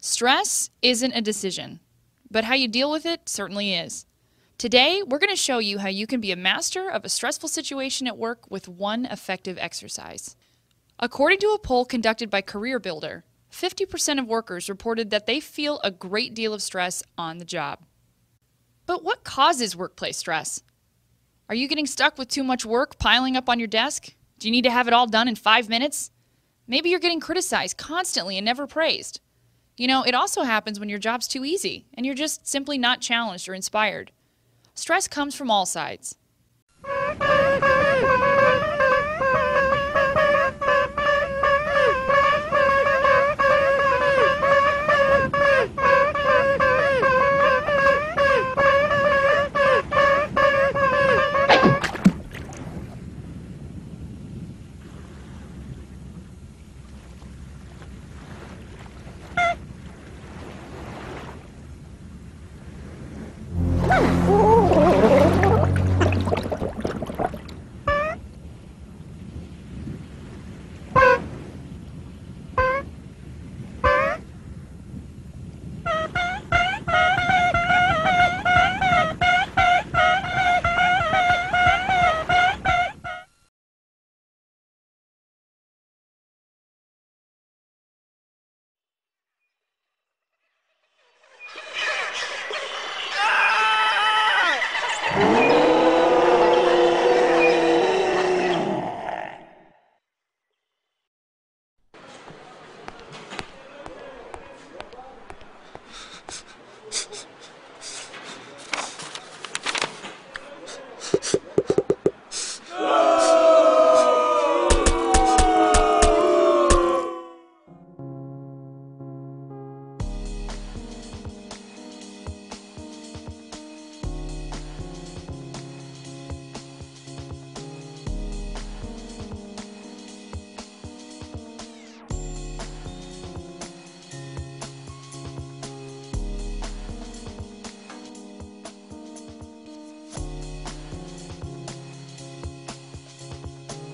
Stress isn't a decision, but how you deal with it certainly is. Today, we're going to show you how you can be a master of a stressful situation at work with one effective exercise. According to a poll conducted by CareerBuilder, 50% of workers reported that they feel a great deal of stress on the job. But what causes workplace stress? Are you getting stuck with too much work piling up on your desk? Do you need to have it all done in 5 minutes? Maybe you're getting criticized constantly and never praised. It also happens when your job's too easy and you're just simply not challenged or inspired. Stress comes from all sides.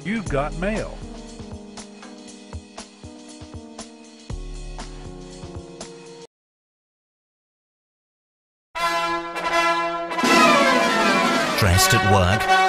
You've got mail. Stressed at work?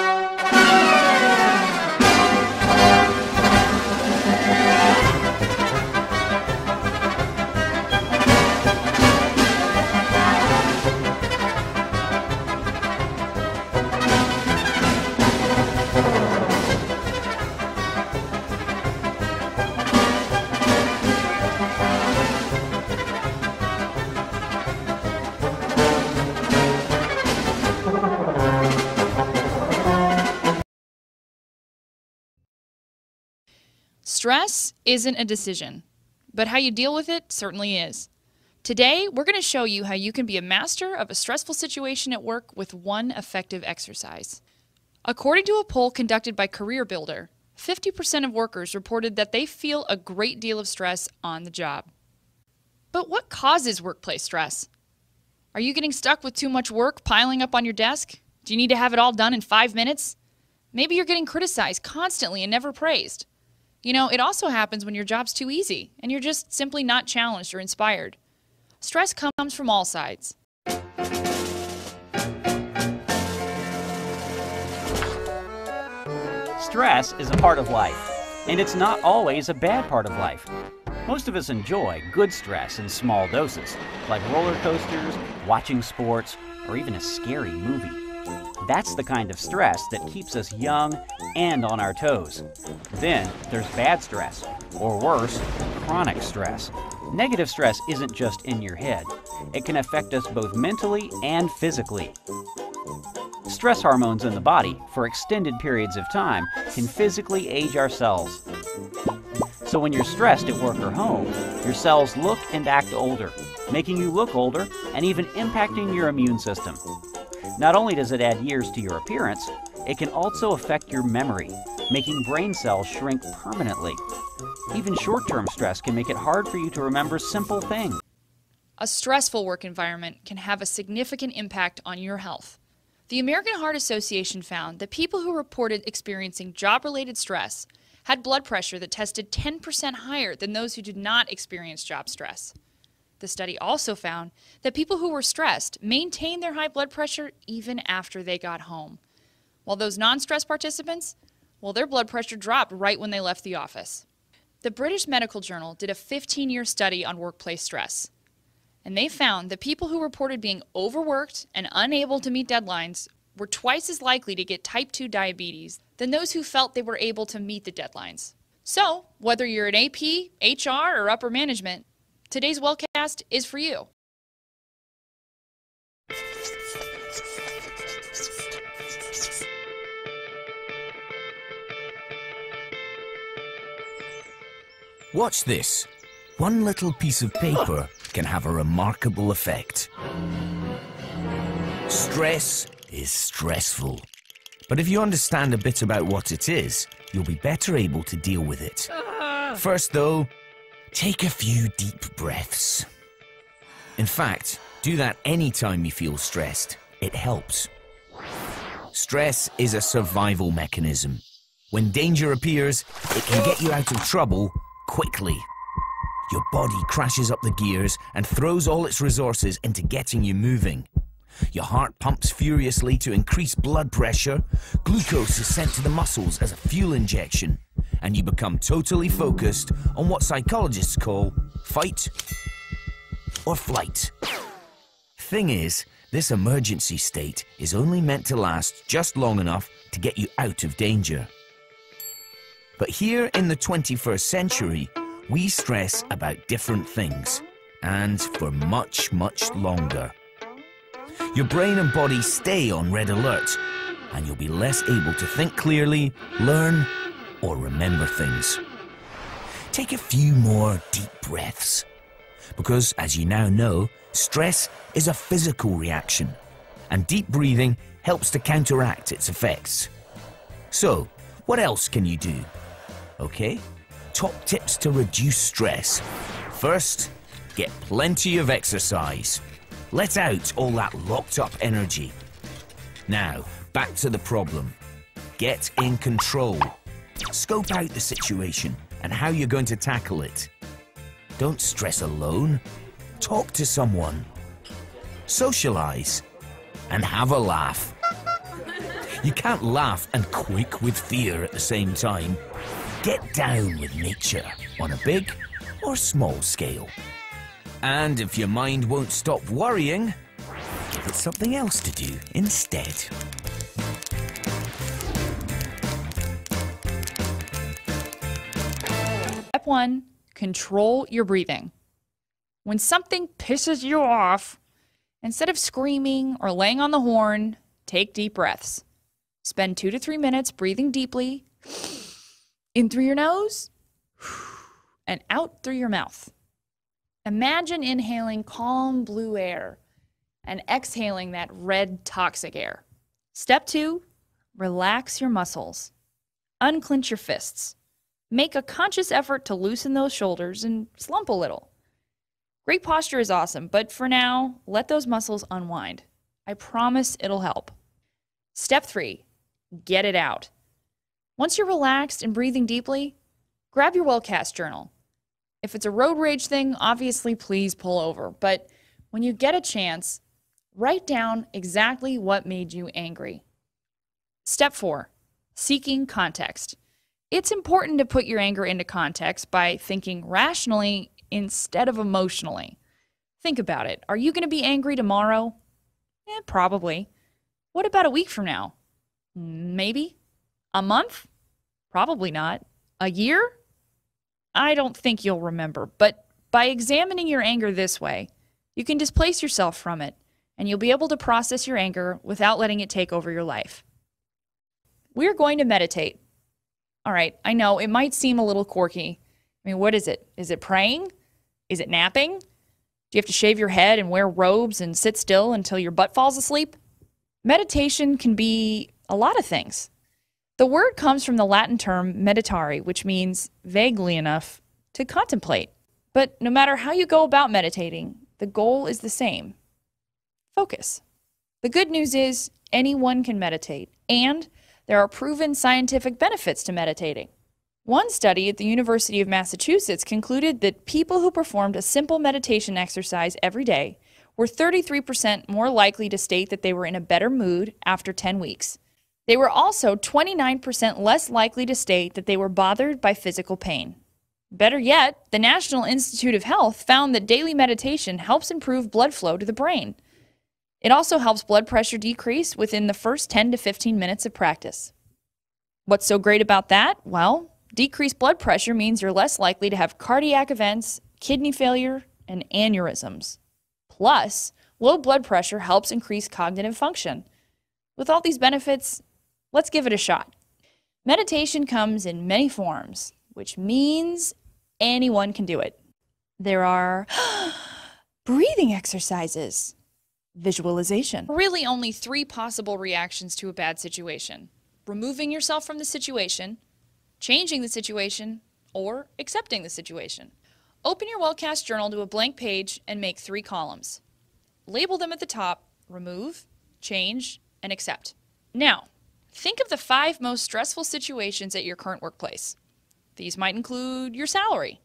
Stress isn't a decision, but how you deal with it certainly is. Today, we're going to show you how you can be a master of a stressful situation at work with one effective exercise. According to a poll conducted by CareerBuilder, 50% of workers reported that they feel a great deal of stress on the job. But what causes workplace stress? Are you getting stuck with too much work piling up on your desk? Do you need to have it all done in 5 minutes? Maybe you're getting criticized constantly and never praised. It also happens when your job's too easy and you're just simply not challenged or inspired. Stress comes from all sides. Stress is a part of life, and it's not always a bad part of life. Most of us enjoy good stress in small doses, like roller coasters, watching sports, or even a scary movie. That's the kind of stress that keeps us young and on our toes. Then there's bad stress, or worse, chronic stress. Negative stress isn't just in your head. It can affect us both mentally and physically. Stress hormones in the body for extended periods of time can physically age our cells. So when you're stressed at work or home, your cells look and act older, making you look older and even impacting your immune system. Not only does it add years to your appearance, it can also affect your memory, making brain cells shrink permanently. Even short-term stress can make it hard for you to remember simple things. A stressful work environment can have a significant impact on your health. The American Heart Association found that people who reported experiencing job-related stress had blood pressure that tested 10% higher than those who did not experience job stress. The study also found that people who were stressed maintained their high blood pressure even after they got home. While those non-stressed participants, well, their blood pressure dropped right when they left the office. The British Medical Journal did a 15-year study on workplace stress, and they found that people who reported being overworked and unable to meet deadlines were twice as likely to get type 2 diabetes than those who felt they were able to meet the deadlines. So, whether you're an AP, HR, or upper management, today's Wellcast is for you. Watch this. One little piece of paper can have a remarkable effect. Stress is stressful. But if you understand a bit about what it is, you'll be better able to deal with it. First, though, take a few deep breaths. In fact, do that anytime you feel stressed. It helps. Stress is a survival mechanism. When danger appears, it can get you out of trouble quickly. Your body crashes up the gears and throws all its resources into getting you moving. Your heart pumps furiously to increase blood pressure, glucose is sent to the muscles as a fuel injection, and you become totally focused on what psychologists call fight or flight. Thing is, this emergency state is only meant to last just long enough to get you out of danger. But here in the 21st century, we stress about different things, and for much, much longer. Your brain and body stay on red alert, and you'll be less able to think clearly, learn, or remember things. Take a few more deep breaths, because as you now know, stress is a physical reaction, and deep breathing helps to counteract its effects. So, what else can you do? Okay, top tips to reduce stress. First, get plenty of exercise. Let out all that locked up energy. Now, back to the problem. Get in control. Scope out the situation and how you're going to tackle it. Don't stress alone. Talk to someone. Socialize. And have a laugh. You can't laugh and quake with fear at the same time. Get down with nature on a big or small scale. And if your mind won't stop worrying, give it something else to do instead. Step 1, control your breathing. When something pisses you off, instead of screaming or laying on the horn, take deep breaths. Spend 2 to 3 minutes breathing deeply, in through your nose, and out through your mouth. Imagine inhaling calm blue air and exhaling that red toxic air. Step 2, relax your muscles. Unclench your fists. Make a conscious effort to loosen those shoulders and slump a little. Great posture is awesome, but for now, let those muscles unwind. I promise it'll help. Step 3, get it out. Once you're relaxed and breathing deeply, grab your Wellcast journal. If it's a road rage thing, obviously please pull over. But when you get a chance, write down exactly what made you angry. Step 4, seeking context. It's important to put your anger into context by thinking rationally instead of emotionally. Think about it. Are you going to be angry tomorrow? Probably. What about a week from now? Maybe. A month? Probably not. A year? I don't think you'll remember, but by examining your anger this way, you can displace yourself from it, and you'll be able to process your anger without letting it take over your life. We're going to meditate. All right, I know, it might seem a little quirky. I mean, what is it? Is it praying? Is it napping? Do you have to shave your head and wear robes and sit still until your butt falls asleep? Meditation can be a lot of things. The word comes from the Latin term meditare, which means, vaguely enough, to contemplate. But no matter how you go about meditating, the goal is the same. Focus. The good news is anyone can meditate, and there are proven scientific benefits to meditating. One study at the University of Massachusetts concluded that people who performed a simple meditation exercise every day were 33% more likely to state that they were in a better mood after 10 weeks. They were also 29% less likely to state that they were bothered by physical pain. Better yet, the National Institute of Health found that daily meditation helps improve blood flow to the brain. It also helps blood pressure decrease within the first 10 to 15 minutes of practice. What's so great about that? Well, decreased blood pressure means you're less likely to have cardiac events, kidney failure, and aneurysms. Plus, low blood pressure helps increase cognitive function. With all these benefits, let's give it a shot. Meditation comes in many forms, which means anyone can do it. There are breathing exercises, visualization. Really only 3 possible reactions to a bad situation: removing yourself from the situation, changing the situation, or accepting the situation. Open your Wellcast journal to a blank page and make 3 columns. Label them at the top: remove, change, and accept. Now, think of the 5 most stressful situations at your current workplace. These might include your salary,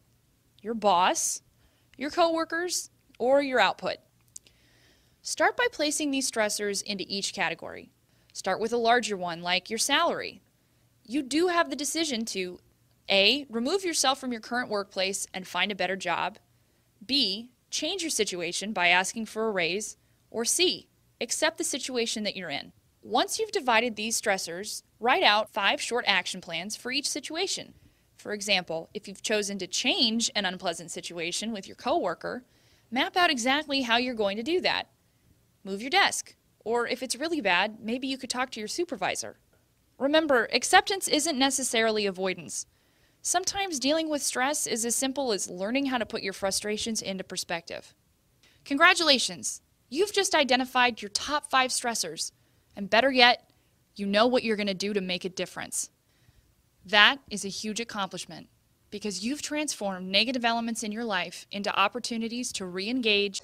your boss, your coworkers, or your output. Start by placing these stressors into each category. Start with a larger one, like your salary. You do have the decision to A, remove yourself from your current workplace and find a better job, B, change your situation by asking for a raise, or C, accept the situation that you're in. Once you've divided these stressors, write out 5 short action plans for each situation. For example, if you've chosen to change an unpleasant situation with your coworker, map out exactly how you're going to do that. Move your desk, or if it's really bad, maybe you could talk to your supervisor. Remember, acceptance isn't necessarily avoidance. Sometimes dealing with stress is as simple as learning how to put your frustrations into perspective. Congratulations! You've just identified your top 5 stressors, and better yet, you know what you're going to do to make a difference. That is a huge accomplishment, because you've transformed negative elements in your life into opportunities to re-engage